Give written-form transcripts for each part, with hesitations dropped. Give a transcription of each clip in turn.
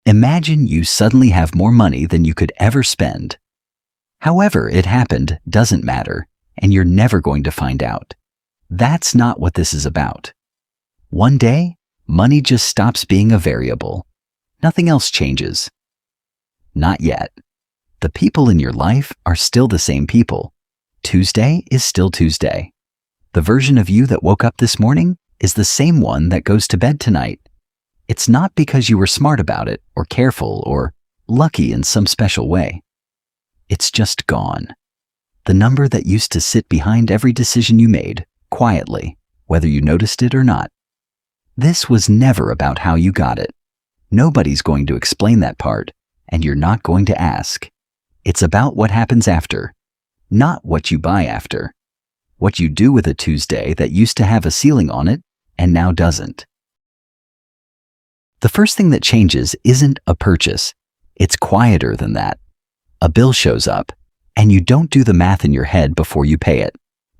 Imagine you suddenly have more money than you could ever spend. However it happened doesn't matter, and you're never going to find out. That's not what this is about. One day, money just stops being a variable. Nothing else changes. Not yet. The people in your life are still the same people. Tuesday is still Tuesday. The version of you that woke up this morning is the same one that goes to bed tonight. It's not because you were smart about it, or careful, or lucky in some special way. It's just gone. The number that used to sit behind every decision you made, quietly, whether you noticed it or not. This was never about how you got it. Nobody's going to explain that part, and you're not going to ask. It's about what happens after, not what you buy after. What you do with a Tuesday that used to have a ceiling on it and now doesn't. The first thing that changes isn't a purchase. It's quieter than that. A bill shows up, and you don't do the math in your head before you pay it.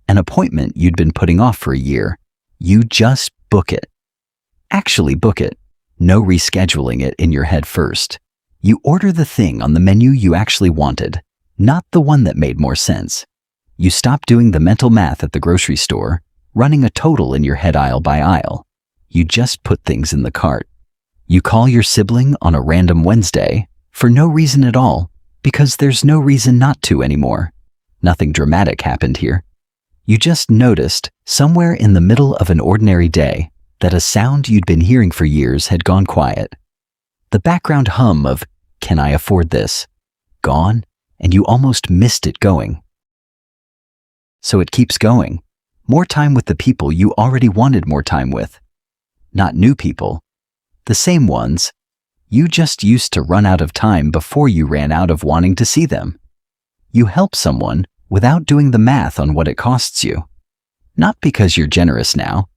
An appointment you'd been putting off for a year. You just book it. Actually book it. No rescheduling it in your head first. You order the thing on the menu you actually wanted, not the one that made more sense. You stop doing the mental math at the grocery store, running a total in your head aisle by aisle. You just put things in the cart. You call your sibling on a random Wednesday for no reason at all, because there's no reason not to anymore. Nothing dramatic happened here. You just noticed, somewhere in the middle of an ordinary day, that a sound you'd been hearing for years had gone quiet. The background hum of, "Can I afford this?" gone, and you almost missed it going. So it keeps going. More time with the people you already wanted more time with. Not new people. The same ones. You just used to run out of time before you ran out of wanting to see them. You help someone without doing the math on what it costs you. Not because you're generous now.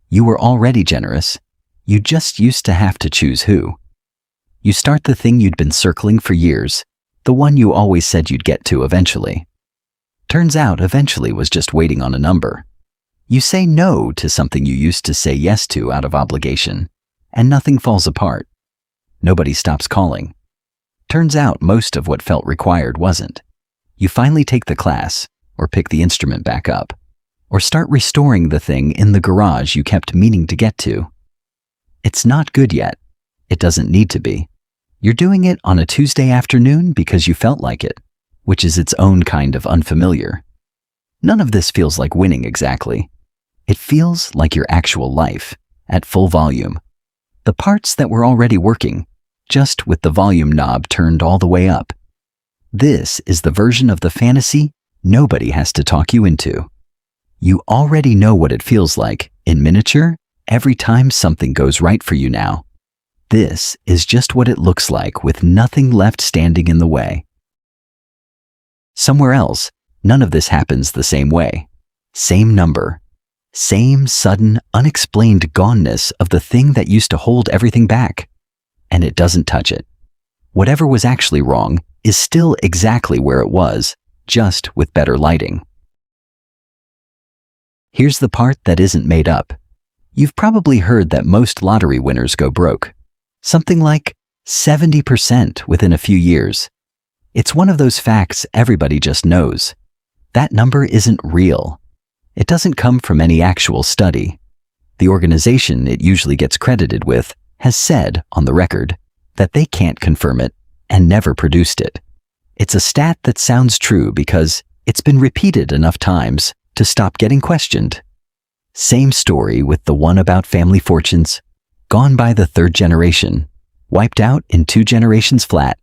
You were already generous. You just used to have to choose who. You start the thing you'd been circling for years, the one you always said you'd get to eventually. Turns out eventually was just waiting on a number. You say no to something you used to say yes to out of obligation, and nothing falls apart. Nobody stops calling. Turns out most of what felt required wasn't. You finally take the class, or pick the instrument back up, or start restoring the thing in the garage you kept meaning to get to. It's not good yet. It doesn't need to be. You're doing it on a Tuesday afternoon because you felt like it, which is its own kind of unfamiliar. None of this feels like winning exactly. It feels like your actual life, at full volume. The parts that were already working, just with the volume knob turned all the way up. This is the version of the fantasy nobody has to talk you into. You already know what it feels like, in miniature, every time something goes right for you now. This is just what it looks like with nothing left standing in the way. Somewhere else, none of this happens the same way. Same number. Same sudden, unexplained goneness of the thing that used to hold everything back. And it doesn't touch it. Whatever was actually wrong is still exactly where it was, just with better lighting. Here's the part that isn't made up. You've probably heard that most lottery winners go broke. Something like 70% within a few years. It's one of those facts everybody just knows. That number isn't real. It doesn't come from any actual study. The organization it usually gets credited with has said, on the record, that they can't confirm it and never produced it. It's a stat that sounds true because it's been repeated enough times to stop getting questioned. Same story with the one about family fortunes, gone by the third generation, wiped out in 2 generations flat.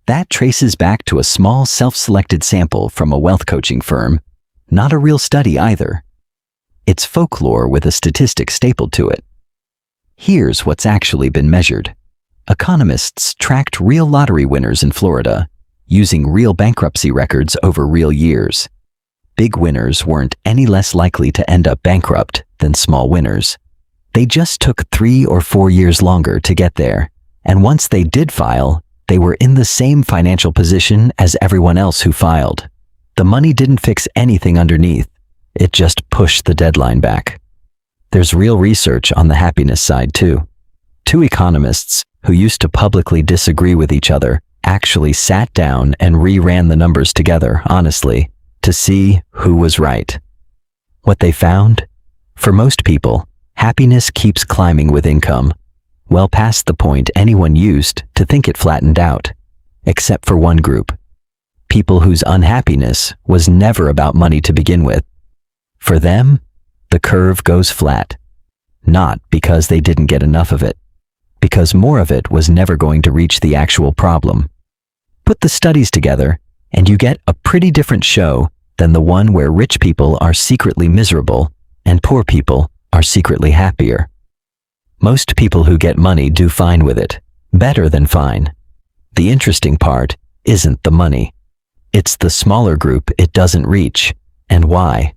That traces back to a small self-selected sample from a wealth coaching firm, not a real study either. It's folklore with a statistic stapled to it. Here's what's actually been measured. Economists tracked real lottery winners in Florida, using real bankruptcy records over real years. Big winners weren't any less likely to end up bankrupt than small winners. They just took 3 or 4 years longer to get there, and once they did file, they were in the same financial position as everyone else who filed. The money didn't fix anything underneath. It just pushed the deadline back. There's real research on the happiness side too. 2 economists who used to publicly disagree with each other actually sat down and reran the numbers together, honestly, to see who was right. What they found? For most people, happiness keeps climbing with income, well past the point anyone used to think it flattened out, except for one group. People whose unhappiness was never about money to begin with. For them, the curve goes flat. Not because they didn't get enough of it, because more of it was never going to reach the actual problem. Put the studies together, and you get a pretty different show than the one where rich people are secretly miserable and poor people are secretly happier. Most people who get money do fine with it, better than fine. The interesting part isn't the money. It's the smaller group it doesn't reach, and why.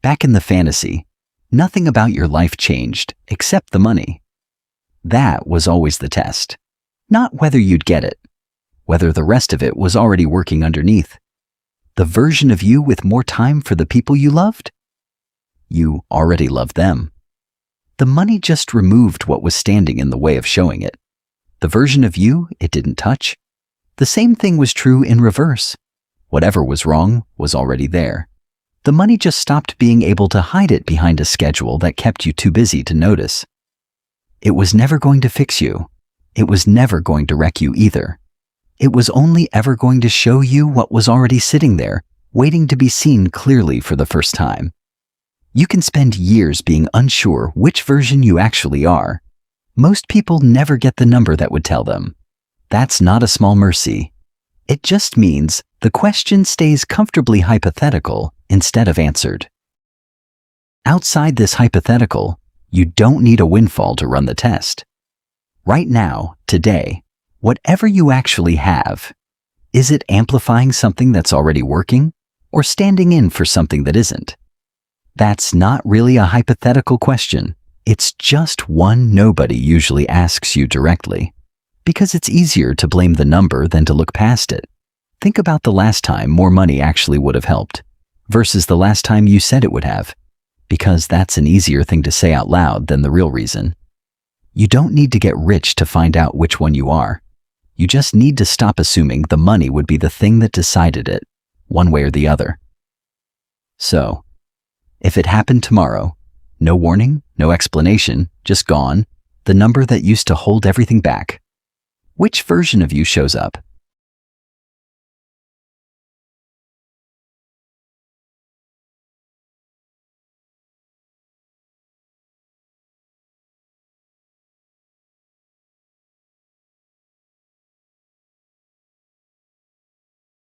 Back in the fantasy, nothing about your life changed except the money. That was always the test. Not whether you'd get it, whether the rest of it was already working underneath. The version of you with more time for the people you loved? You already loved them. The money just removed what was standing in the way of showing it. The version of you it didn't touch. The same thing was true in reverse. Whatever was wrong was already there. The money just stopped being able to hide it behind a schedule that kept you too busy to notice. It was never going to fix you. It was never going to wreck you either. It was only ever going to show you what was already sitting there, waiting to be seen clearly for the first time. You can spend years being unsure which version you actually are. Most people never get the number that would tell them. That's not a small mercy. It just means the question stays comfortably hypothetical instead of answered. Outside this hypothetical, you don't need a windfall to run the test. Right now, today, whatever you actually have, is it amplifying something that's already working or standing in for something that isn't? That's not really a hypothetical question. It's just one nobody usually asks you directly, because it's easier to blame the number than to look past it. Think about the last time more money actually would have helped versus the last time you said it would have, because that's an easier thing to say out loud than the real reason. You don't need to get rich to find out which one you are. You just need to stop assuming the money would be the thing that decided it, one way or the other. So, if it happened tomorrow, no warning, no explanation, just gone, the number that used to hold everything back, which version of you shows up?